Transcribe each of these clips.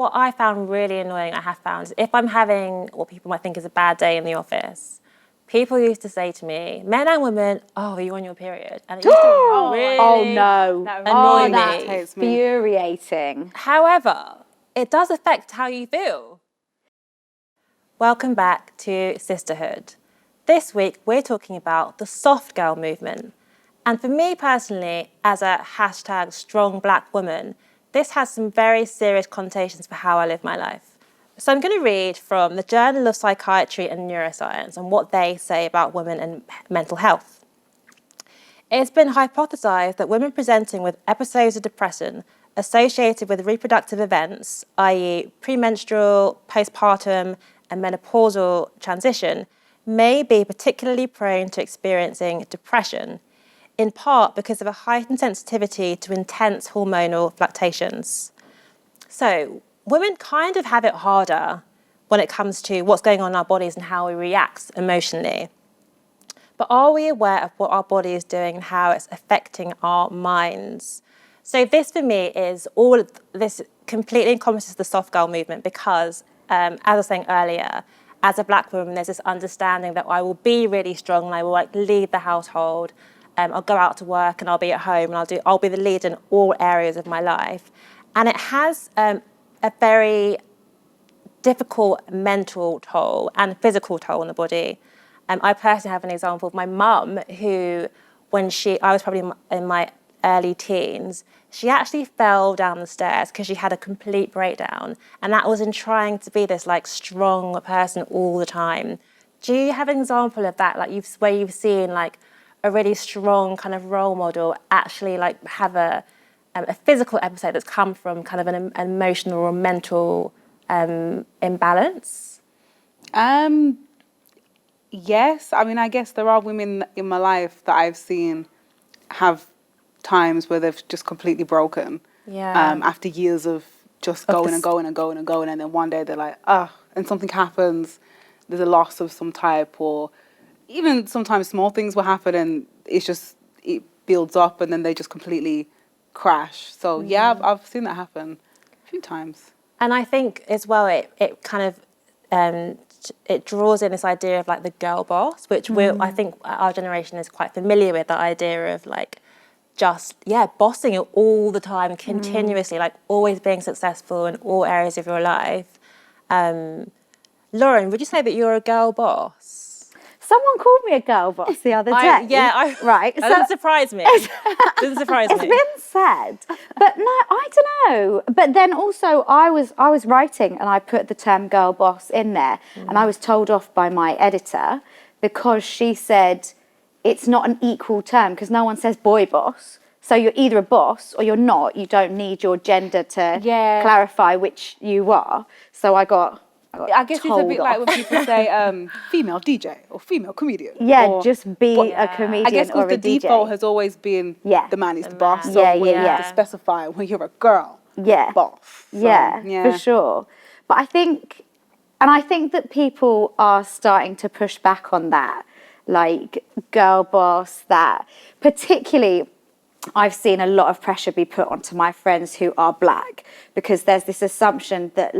What I found really annoying, I have found, is if I'm having what people might think is a bad day in the office, people used to say to me, men and women, oh, are you on your period? And it used to really annoy me. That's infuriating. However, it does affect how you feel. Welcome back to Sisterhood. This week, we're talking about the soft girl movement. And for me personally, as a hashtag strong black woman, this has some very serious connotations for how I live my life. So I'm going to read from the Journal of Psychiatry and Neuroscience and what they say about women and mental health. It's been hypothesized that women presenting with episodes of depression associated with reproductive events, i.e. premenstrual, postpartum, and menopausal transition, may be particularly prone to experiencing depression, in part because of a heightened sensitivity to intense hormonal fluctuations. So women kind of have it harder when it comes to what's going on in our bodies and how we react emotionally. But are we aware of what our body is doing and how it's affecting our minds? So this for me is all of this completely encompasses the soft girl movement because, as I was saying earlier, as a black woman, there's this understanding that I will be really strong and I will lead the household. I'll go out to work and I'll be at home and I'll be the lead in all areas of my life. And it has a very difficult mental toll and physical toll on the body. I personally have an example of my mum who, I was probably in my early teens, she actually fell down the stairs because she had a complete breakdown. And that was in trying to be this strong person all the time. Do you have an example of that, where you've seen a really strong kind of role model actually have a physical episode that's come from kind of an emotional or mental imbalance? Yes. I mean, I guess there are women in my life that I've seen have times where they've just completely broken. Yeah. After years of just going and going and going and going, and then one day they're like, and something happens, there's a loss of some type, or even sometimes small things will happen and it builds up and then they just completely crash. So yeah, I've seen that happen a few times. And I think as well, it kind of it draws in this idea of the girl boss, which I think our generation is quite familiar with, the idea of bossing it all the time, continuously, always being successful in all areas of your life. Lauren, would you say that you're a girl boss? Someone called me a girl boss the other day. Right. That doesn't surprise me. Doesn't surprise me. It's been said, but no, I don't know. But then also, I was writing and I put the term girl boss in there, and I was told off by my editor because she said it's not an equal term because no one says boy boss. So you're either a boss or you're not. You don't need your gender to clarify which you are. So I guess it's a bit like when people say female DJ or female comedian. Yeah, or, just be a comedian. I guess because the default has always been the man is the boss. So we have to specify when you're a girl. Boss. So, for sure. But I think that people are starting to push back on that, girl boss. That particularly, I've seen a lot of pressure be put onto my friends who are black because there's this assumption that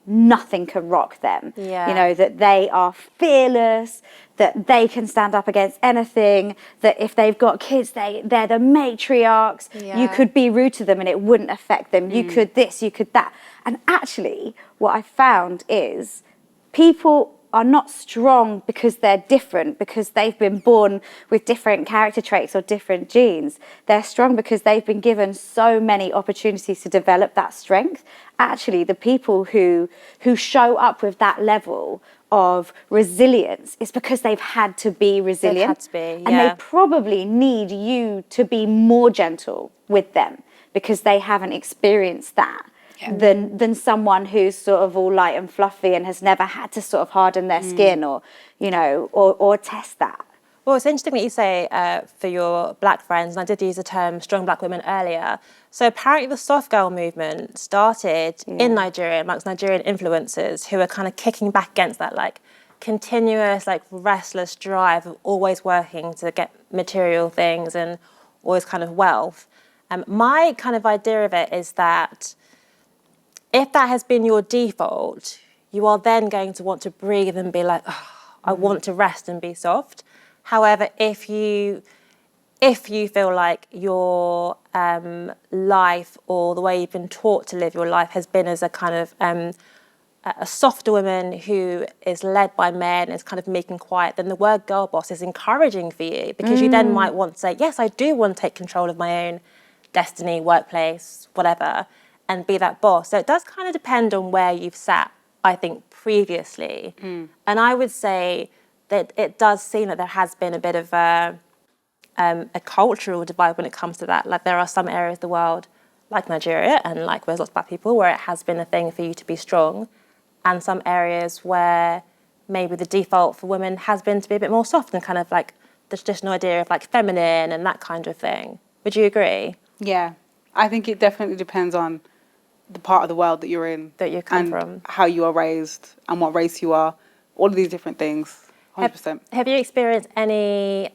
nothing can rock them. Yeah. That they are fearless, that they can stand up against anything, that if they've got kids, they're the matriarchs. Yeah. You could be rude to them and it wouldn't affect them. You could this, you could that. And actually, what I found is people are not strong because they're different, because they've been born with different character traits or different genes. They're strong because they've been given so many opportunities to develop that strength. Actually, the people who show up with that level of resilience is because they've had to be resilient. They've had to be, And they probably need you to be more gentle with them because they haven't experienced that. Than someone who's sort of all light and fluffy and has never had to sort of harden their skin or test that. Well, it's interesting that you say for your black friends, and I did use the term strong black women earlier. So apparently the soft girl movement started in Nigeria amongst Nigerian influencers who are kind of kicking back against that continuous restless drive of always working to get material things and always kind of wealth. My kind of idea of it is that if that has been your default, you are then going to want to breathe and be like, oh, I want to rest and be soft. However, if you feel like your life or the way you've been taught to live your life has been as a kind of a softer woman who is led by men, is kind of meek and quiet, then the word girl boss is encouraging for you, because you then might want to say, yes, I do want to take control of my own destiny, workplace, whatever, and be that boss. So it does kind of depend on where you've sat, I think, previously. And I would say that it does seem that there has been a bit of a cultural divide when it comes to that. Like, there are some areas of the world, like Nigeria and like where there's lots of black people, where it has been a thing for you to be strong, and some areas where maybe the default for women has been to be a bit more soft and kind of like the traditional idea of like feminine and that kind of thing. Would you agree? Yeah, I think it definitely depends on the part of the world that you're in, That you come and from, how you are raised and what race you are, all of these different things. 100%. Have you experienced any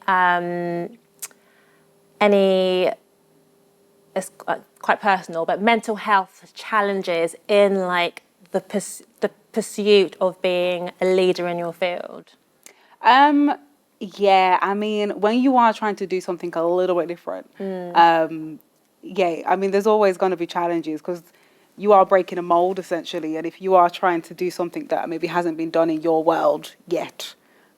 it's quite personal, but mental health challenges in like the pursuit of being a leader in your field? Yeah, I mean, when you are trying to do something a little bit different, yeah, I mean, there's always going to be challenges, because you are breaking a mold essentially, and if you are trying to do something that maybe hasn't been done in your world yet,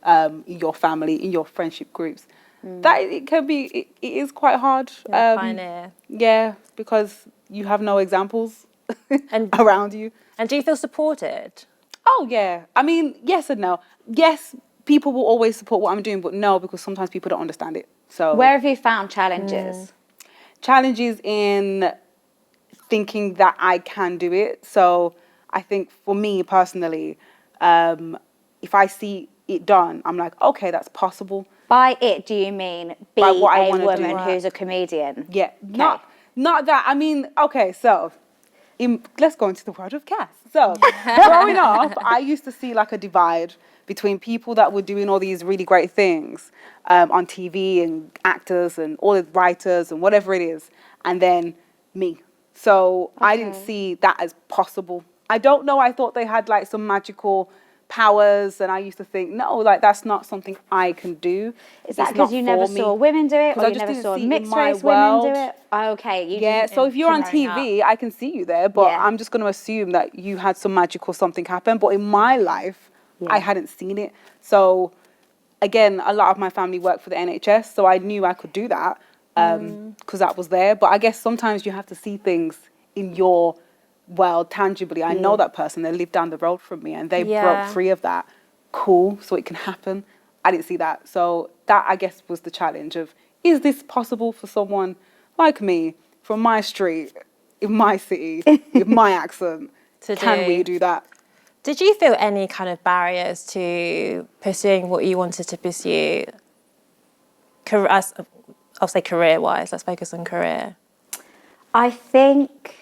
in your family, in your friendship groups, that it can be, it is quite hard. Pioneer. Yeah, because you have no examples And around you. And do you feel supported? Oh, yeah. I mean, yes and no. Yes, people will always support what I'm doing, but no, because sometimes people don't understand it. So, Where have you found challenges? Challenges in thinking that I can do it. So I think for me personally, if I see it done, I'm like, okay, that's possible. By it, do you mean be By what I a wanna do. woman who's a comedian? Yeah, not that. I mean, okay, so let's go into the world of Cass. So growing up, I used to see like a divide between people that were doing all these really great things on TV, and actors and all the writers and whatever it is, and then me. So I didn't see that as possible. I don't know. I thought they had like some magical powers, and I used to think, no, like that's not something I can do. Is that because you never saw women do it, or you never saw mixed race women do it? Oh, okay. Yeah, so if you're on TV, I can see you there, but I'm just going to assume that you had some magical something happen. But in my life, I hadn't seen it. So again, a lot of my family worked for the NHS, so I knew I could do that because that was there. But I guess sometimes you have to see things in your world tangibly. I know that person, they live down the road from me, and they broke free of that. Cool, so it can happen. I didn't see that. So that, I guess, was the challenge of, is this possible for someone like me, from my street, in my city, with my accent? Can we do that? Did you feel any kind of barriers to pursuing what you wanted to pursue? I'll say career-wise, let's focus on career. I think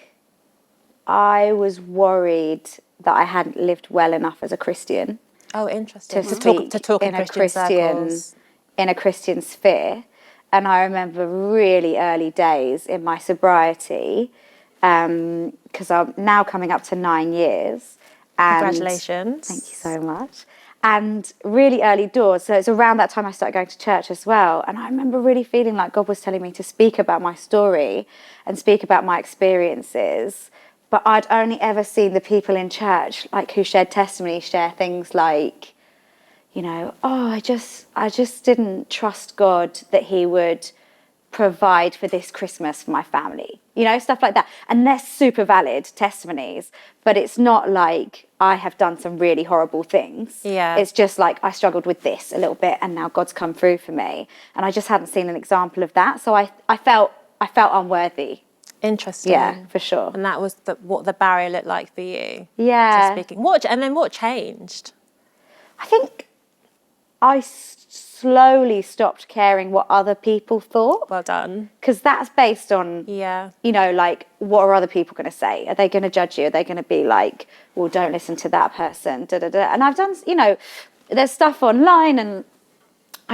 I was worried that I hadn't lived well enough as a Christian. Oh, interesting. To talk in a Christian sphere. And I remember really early days in my sobriety, because I'm now coming up to 9 years. And congratulations. Thank you so much. And really early doors. So it's around that time I started going to church as well. And I remember really feeling like God was telling me to speak about my story and speak about my experiences. But I'd only ever seen the people in church, like who shared testimony, share things like, you know, oh, I just didn't trust God that he would provide for this Christmas for my family. You know, stuff like that. And they're super valid testimonies, but it's not like I have done some really horrible things. Yeah. It's just like I struggled with this a little bit and now God's come through for me. And I just hadn't seen an example of that. So I felt unworthy. Interesting. Yeah, for sure. And that was what the barrier looked like for you. Yeah. To speaking. And then what changed? I think I slowly stopped caring what other people thought. Well done. Because that's based on, you know, like, what are other people going to say? Are they going to judge you? Are they going to be like, well, don't listen to that person, da, da, da. And I've done, you know, there's stuff online, and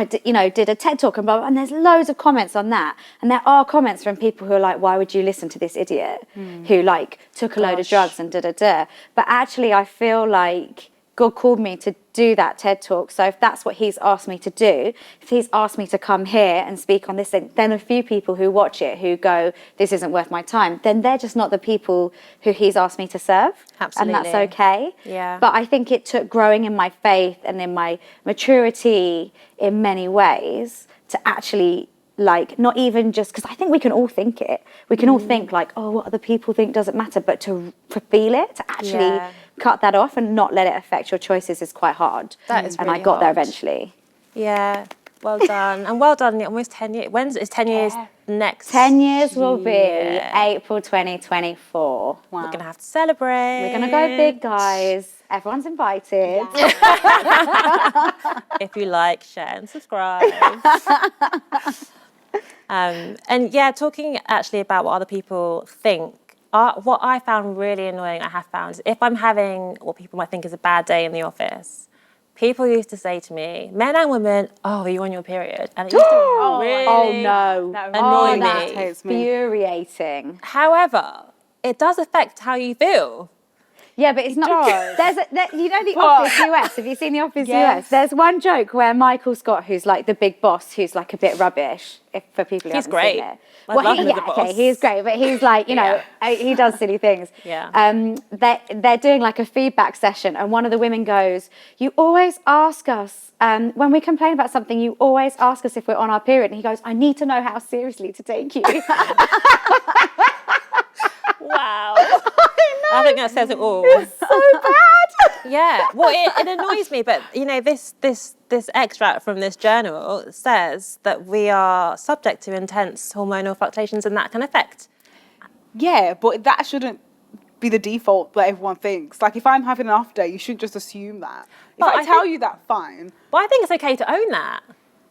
did a TED talk and blah, blah, and there's loads of comments on that. And there are comments from people who are like, why would you listen to this idiot who like took a load of drugs and da-da-da. But actually I feel like God called me to do that TED talk. So if that's what he's asked me to do, if he's asked me to come here and speak on this thing, then a few people who watch it who go, this isn't worth my time, then they're just not the people who he's asked me to serve. Absolutely. And that's okay. Yeah. But I think it took growing in my faith and in my maturity in many ways to actually like, not even just, because I think we can all think it. We can all think like, oh, what other people think doesn't matter, but to feel it, to actually cut that off and not let it affect your choices is quite hard. That is and really I got there hard. eventually. Yeah, well done. And well done, almost 10 years. When is 10 years next? 10 years will be April 2024. We're going to have to celebrate. We're going to go big, guys. Everyone's invited. If you like, share and subscribe. And yeah, talking actually about what other people think, what I found really annoying, I have found, is if I'm having what people might think is a bad day in the office, people used to say to me, men and women, oh, are you on your period? And it used to really annoy me. That's infuriating. However, it does affect how you feel. Yeah, but it's not. You know the Office US. Have you seen the Office US? There's one joke where Michael Scott, who's like the big boss, who's like a bit rubbish. For people who haven't great. seen it. I love him as a boss. Okay, he's great, but he's like, you know, he does silly things. Yeah. They're doing like a feedback session, and one of the women goes, "You always ask us when we complain about something. You always ask us if we're on our period." And he goes, "I need to know how seriously to take you." Wow. I think that says it all. It's so bad. Yeah. Well, it annoys me, but you know, this extract from this journal says that we are subject to intense hormonal fluctuations, and that can affect. Yeah, but that shouldn't be the default that everyone thinks. Like, if I'm having an off day, you shouldn't just assume that. If I tell you that, fine. But I think it's okay to own that.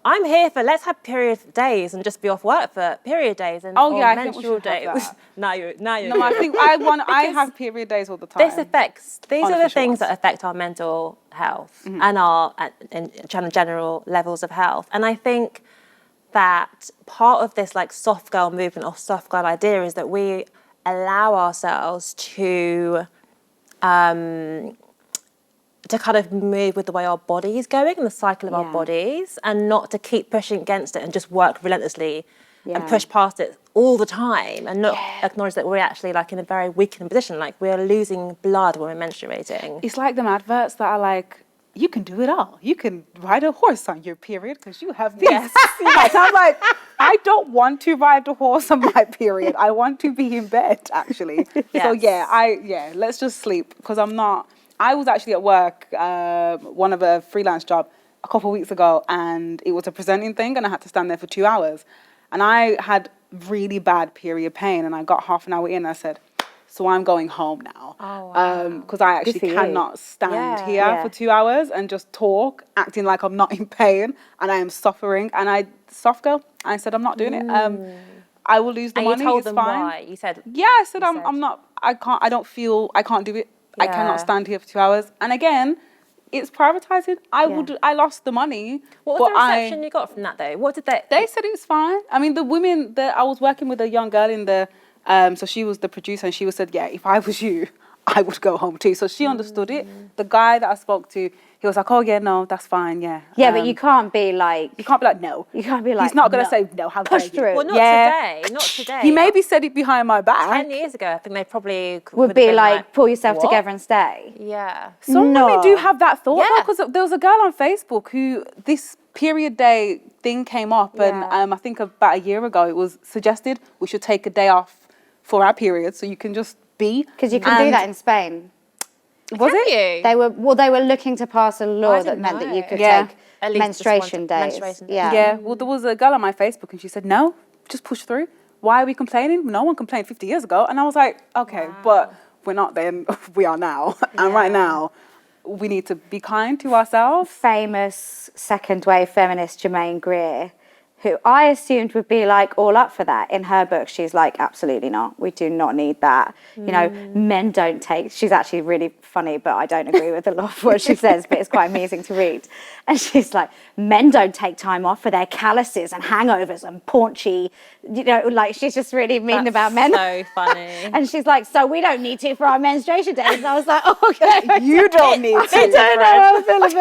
I'm here for let's have period days and just be off work for period days and I think we menstrual should have days. that. Now you're. No, I think I have period days all the time. These are the Unofficial things ones. that affect our mental health and our and general levels of health. And I think that part of this like soft girl movement or soft girl idea is that we allow ourselves to kind of move with the way our body is going and the cycle of our bodies, and not to keep pushing against it and just work relentlessly and push past it all the time and not acknowledge that we're actually like in a very weakened position, like we're losing blood when we're menstruating. It's like them adverts that are like, you can do it all. You can ride a horse on your period because you have this. Yes. I'm like, I don't want to ride a horse on my period. I want to be in bed, actually. Yes. So let's just sleep, because I was actually at work, one of a freelance job a couple of weeks ago, and it was a presenting thing, and I had to stand there for 2 hours. And I had really bad period pain, and I got half an hour in, and I said, so I'm going home now. Oh, wow. Because I actually cannot stand here Yeah. for 2 hours and just talk, acting like I'm not in pain, and I am suffering. And soft girl, I said, I'm not doing it. I will lose the money, you told it's them fine. why? You said... Yeah, I said, I'm not, I can't do it. I cannot stand here for 2 hours. And again, it's privatizing. I lost the money. What was the reception you got from that though? What did they... They said it was fine. I mean, the women that I was working with, a young girl in the, so she was the producer, and she said, yeah, if I was you, I would go home too. So she understood it. The guy that I spoke to, he was like, oh yeah, no, that's fine, yeah. Yeah, but you can't be like... You can't be like, no. You can't be like... He's not going to say, no, how dare you. through. Well, not today. He maybe said it behind my back. 10 years ago, I think they probably... would be like, pull yourself together and stay. Yeah. Some women do have that thought, Yeah. because there was a girl on Facebook who this period day thing came up, and I think about a year ago it was suggested we should take a day off for our period so you can just be. Because you can do that in Spain. Was it? They were looking to pass a law that meant that you could take At least menstruation just days. menstruation days. Yeah. Well, there was a girl on my Facebook, and she said, no, just push through. Why are we complaining? No one complained 50 years ago. And I was like, okay, but we're not then. We are now. And right now, we need to be kind to ourselves. Famous second wave feminist Germaine Greer who I assumed would be like all up for that. In her book, she's like, absolutely not. We do not need that. You know, men don't take, she's actually really funny, but I don't agree with a lot of what she says, but it's quite amusing to read. And she's like, men don't take time off for their calluses and hangovers and paunchy, you know, like she's just really mean about men. So funny. And she's like, so we don't need to for our menstruation days. And I was like, oh, okay. You don't need to. I don't know how I feel of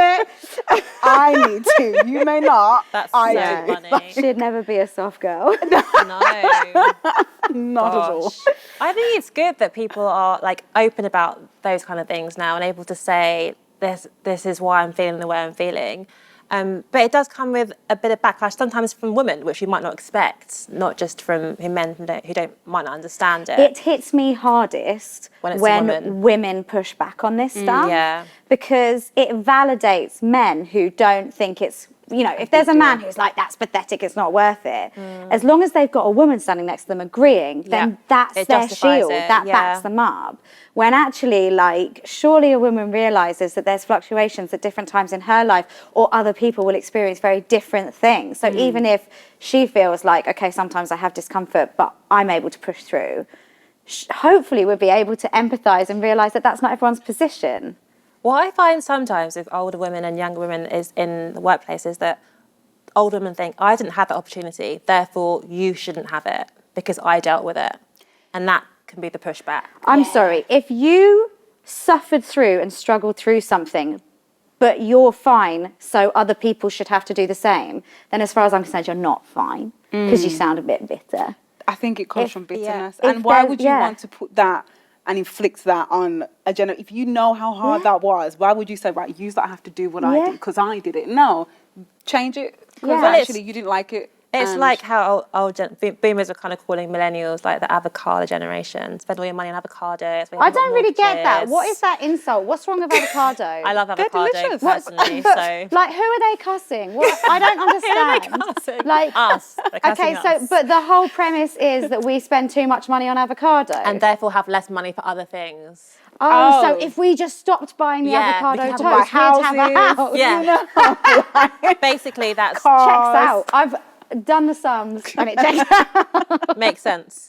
it. I need to. You may not. That's I so do. funny. She'd never be a soft girl. No. Not at all. Gosh. I think it's good that people are like open about those kind of things now and able to say this is why I'm feeling the way I'm feeling. But it does come with a bit of backlash sometimes from women, which you might not expect, not just from men who might not understand it. It hits me hardest When it's a when woman. women push back on this stuff. Yeah. Because it validates men who don't think it's, you know, if there's a man who's like, that's pathetic, it's not worth it. As long as they've got a woman standing next to them agreeing, then that's It their justifies shield. it, That yeah. backs them up. When actually, like, surely a woman realises that there's fluctuations at different times in her life, or other people will experience very different things. So even if she feels like, okay, sometimes I have discomfort, but I'm able to push through, hopefully we'll be able to empathise and realise that that's not everyone's position. What I find sometimes with older women and younger women is in the workplace is that older women think, I didn't have that opportunity, therefore you shouldn't have it because I dealt with it. And that can be the pushback. I'm sorry, if you suffered through and struggled through something, but you're fine, so other people should have to do the same, then as far as I'm concerned, you're not fine, because you sound a bit bitter. I think it comes from bitterness. If And why there's- would you want to put that and inflict that on a generation? If you know how hard that was, why would you say, right, you have to do what I did because I did it? No, change it because Yeah. actually you didn't like it. It's and- like how boomers were kind of calling millennials like the avocado generation. Spend all your money on avocados. I don't really get that. What is that insult? What's wrong with avocado? I love avocado delicious. personally. But, So like, who are they cussing? What? I don't understand. cussing? Like us. They're cussing Okay, so us. but the whole premise is that we spend too much money on avocado. And therefore have less money for other things. oh, so Oh. if we just stopped buying the Yeah, we avocado could toast, have we'd have a houses. house. Yeah. Basically, that's Checks out. I've done the sums and it checks out. makes sense.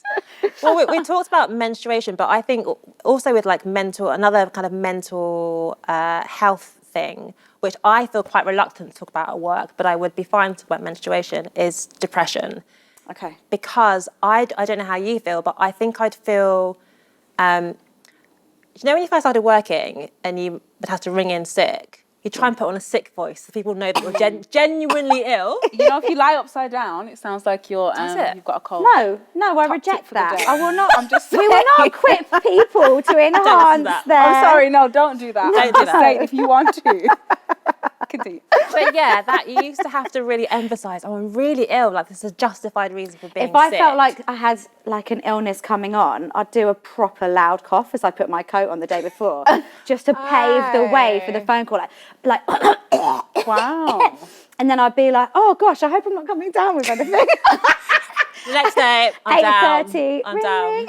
Well, we talked about menstruation, but I think also with like another kind of mental health thing, which I feel quite reluctant to talk about at work, but I would be fine to talk about menstruation, is depression. Okay. Because I don't know how you feel, but I think I'd feel, you know, when you first started working and you would have to ring in sick, you try and put on a sick voice so people know that you're genuinely ill. You know, if you lie upside down, it sounds like you're it? you've got a cold. No, I Top reject tip for the that. day. I will not. I'm just We will not equip people to enhance that. their. I'm sorry, no, don't do that. Don't do that. Say it if you want to. Continue. But yeah, that you used to have to really emphasise, oh, I'm really ill, like this is a justified reason for being If I sick. felt like I had like an illness coming on, I'd do a proper loud cough as I put my coat on the day before, just to pave the way for the phone call. Like, Wow. and then I'd be like, oh gosh, I hope I'm not coming down with anything. The next day, I'm down. 8:30, I'm ring, down. ring.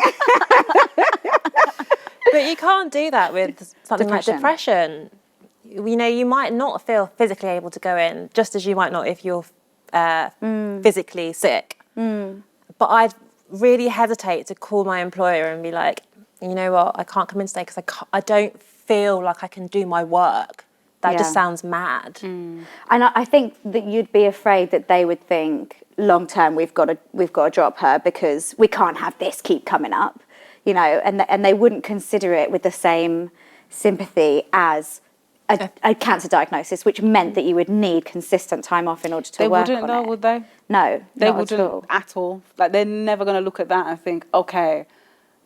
But you can't do that with something like depression. You know, you might not feel physically able to go in, just as you might not if you're physically sick. But I'd really hesitate to call my employer and be like, you know what, I can't come in today because I don't feel like I can do my work. That just sounds mad. And I think that you'd be afraid that they would think long term we've got to drop her because we can't have this keep coming up, you know, and they wouldn't consider it with the same sympathy as a cancer diagnosis, which meant that you would need consistent time off in order to They work wouldn't on though, it. would they? No, They not wouldn't at all. Like, they're never going to look at that and think, okay,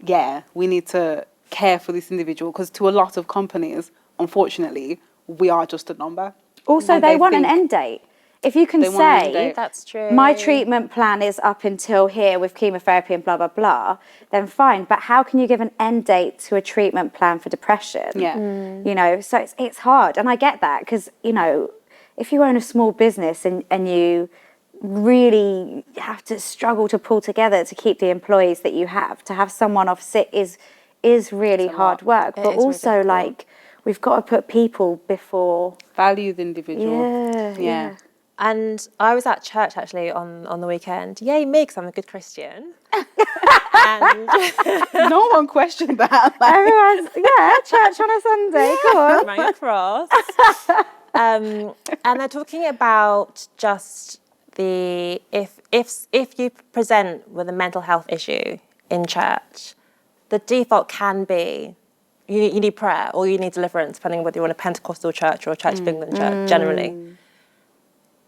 yeah, we need to care for this individual. Because to a lot of companies, unfortunately, we are just a number. Also, And they want an think end date. If you can they want an end say, date. That's true. my treatment plan is up until here with chemotherapy and blah, blah, blah, then fine. But how can you give an end date to a treatment plan for depression? Yeah. You know, so it's hard. And I get that because, you know, if you own a small business and you really have to struggle to pull together to keep the employees that you have, to have someone off sick is really hard work. But is really also, difficult. like, we've got to put people before. Value the individual. Yeah. And I was at church actually on the weekend. Yay me, because I'm a good Christian. And No one questioned that. Like, Everyone's, church on a Sunday, go on. rang across. And they're talking about just the if you present with a mental health issue in church, the default can be you need prayer or you need deliverance, depending on whether you're in a Pentecostal church or a Church of England church generally.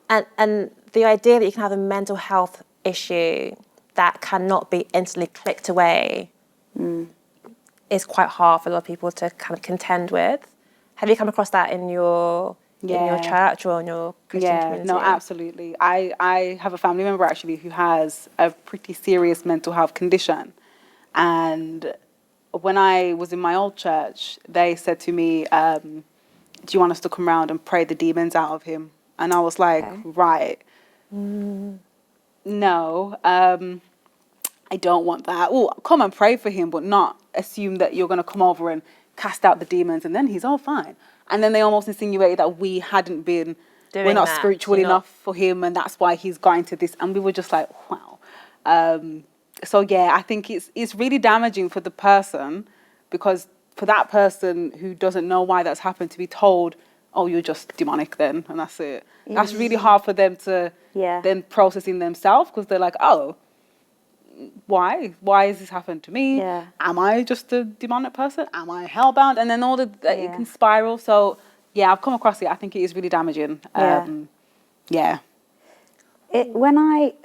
And the idea that you can have a mental health issue that cannot be instantly clicked away is quite hard for a lot of people to kind of contend with. Have you come across that in your church or in your Christian community? No, absolutely. I have a family member actually who has a pretty serious mental health condition. And when I was in my old church, they said to me, do you want us to come round and pray the demons out of him? And I was like, right. No, I don't want that. Oh, come and pray for him, but not assume that you're going to come over and cast out the demons and then he's all fine. And then they almost insinuated that we hadn't been, we're not spiritual enough for him and that's why he's going to this. And we were just like, wow. So yeah, I think it's really damaging for the person, because for that person who doesn't know why that's happened to be told, oh, you're just demonic then, and that's it. That's really hard for them to then process in themselves, because they're like, oh, why has this happened to me? Am I just a demonic person? Am I hellbound? And then it can spiral. So yeah, I've come across it. I think it is really damaging.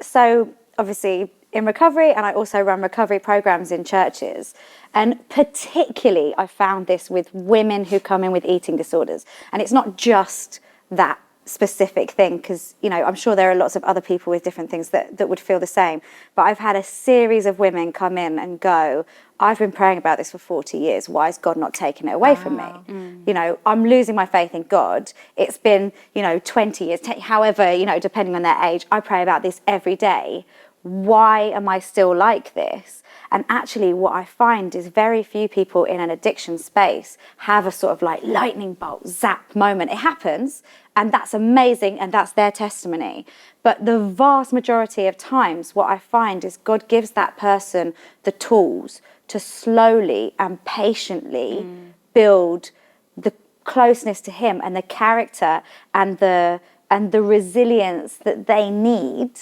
So obviously in recovery, and I also run recovery programs in churches, and particularly I found this with women who come in with eating disorders. And it's not just that specific thing, because I'm sure there are lots of other people with different things that would feel the same, but I've had a series of women come in and go, I've been praying about this for 40 years, why is God not taking it away from me? I'm losing my faith in God. It's been 20 years, however, depending on their age, I pray about this every day. Why am I still like this? And actually what I find is very few people in an addiction space have a sort of like lightning bolt zap moment. It happens, and that's amazing, and that's their testimony. But the vast majority of times what I find is God gives that person the tools to slowly and patiently build the closeness to him and the character and the resilience that they need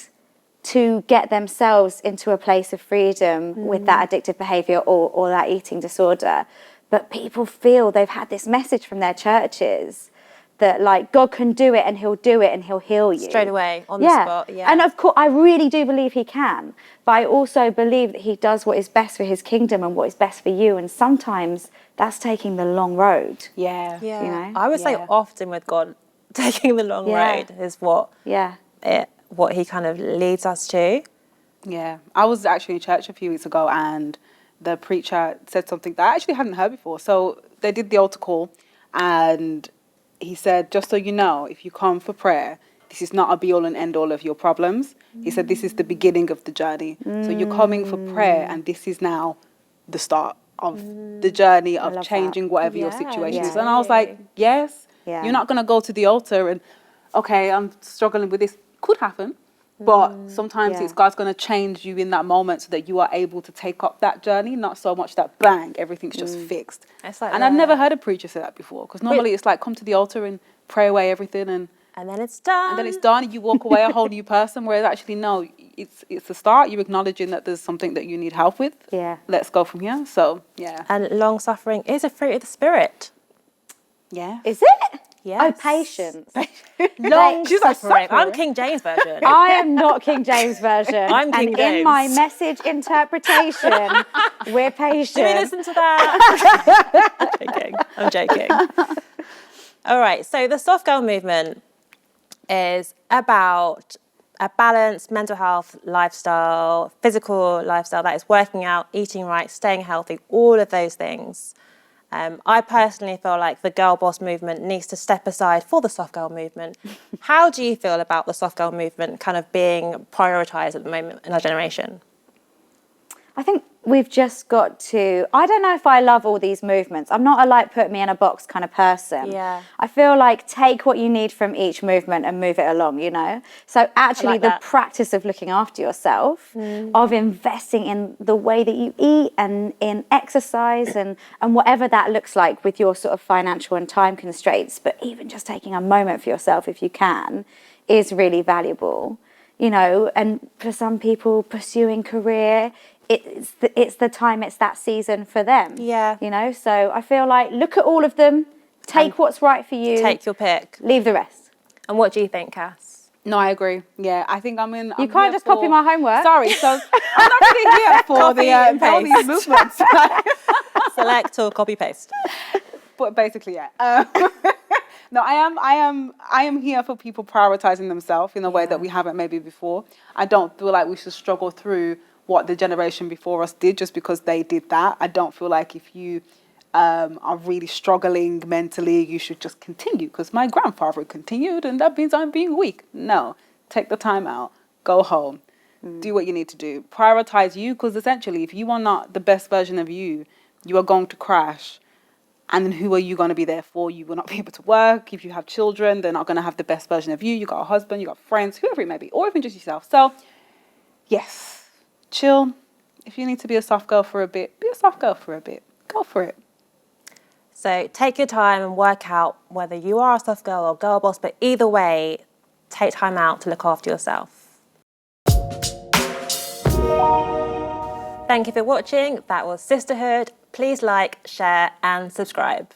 to get themselves into a place of freedom with that addictive behaviour or that eating disorder. But people feel they've had this message from their churches that like God can do it and he'll do it and he'll heal you. Straight away, on the spot, yeah. And of course, I really do believe he can. But I also believe that he does what is best for his kingdom and what is best for you. And sometimes that's taking the long road. Yeah. I would say often with God, taking the long road is what he kind of leads us to. Yeah, I was actually in church a few weeks ago and the preacher said something that I actually hadn't heard before. So they did the altar call and he said, just so you know, if you come for prayer, this is not a be all and end all of your problems. He said, this is the beginning of the journey. So you're coming for prayer and this is now the start of the journey of changing whatever your situation is. And I was like, yes, you're not going to go to the altar and, okay, I'm struggling with this. Could happen. But sometimes it's God's going to change you in that moment so that you are able to take up that journey, not so much that bang, everything's just fixed. And I've never heard a preacher say that before, because normally it's like come to the altar and pray away everything and then it's done. And then it's done and you walk away a whole new person, whereas actually no, it's the start. You're acknowledging that there's something that you need help with. Let's go from here. So, yeah. And long suffering is a fruit of the spirit. Yeah. Is it? Yes. Oh, patience. Long suffering. I'm King James Version. I am not King James Version. I'm King James. In my message interpretation, we're patient. Do we listen to that? I'm joking. All right, so the soft girl movement is about a balanced mental health lifestyle, physical lifestyle that is working out, eating right, staying healthy, all of those things. I personally feel like the girl boss movement needs to step aside for the soft girl movement. How do you feel about the soft girl movement kind of being prioritised at the moment in our generation? I think we've just got to, I don't know if I love all these movements. I'm not a like put me in a box kind of person. Yeah. I feel like take what you need from each movement and move it along, you know? So actually like the that. practice of looking after yourself, of investing in the way that you eat and in exercise and whatever that looks like with your sort of financial and time constraints, but even just taking a moment for yourself if you can, is really valuable. You know, and for some people pursuing career, it's the time, it's that season for them. Yeah. You know, so I feel like look at all of them, take what's right for you. Take your pick. Leave the rest. And what do you think, Cass? No, I agree. Yeah, I think I'm in. You can't just copy my homework. Sorry, so I'm not really here for Copy and all these paste. movements. Select or copy paste. But basically, yeah. No, I am here for people prioritizing themselves in a way that we haven't maybe before. I don't feel like we should struggle through what the generation before us did just because they did that. I don't feel like if you are really struggling mentally, you should just continue because my grandfather continued and that means I'm being weak. No, take the time out, go home, do what you need to do. Prioritize you because essentially if you are not the best version of you, you are going to crash. And then who are you going to be there for? You will not be able to work. If you have children, they're not going to have the best version of you. You got a husband, you got friends, whoever it may be, or even just yourself. So, yes, chill. If you need to be a soft girl for a bit, be a soft girl for a bit. Go for it. So take your time and work out whether you are a soft girl or girl boss, but either way, take time out to look after yourself. Thank you for watching. That was Sisterhood. Please like, share and subscribe.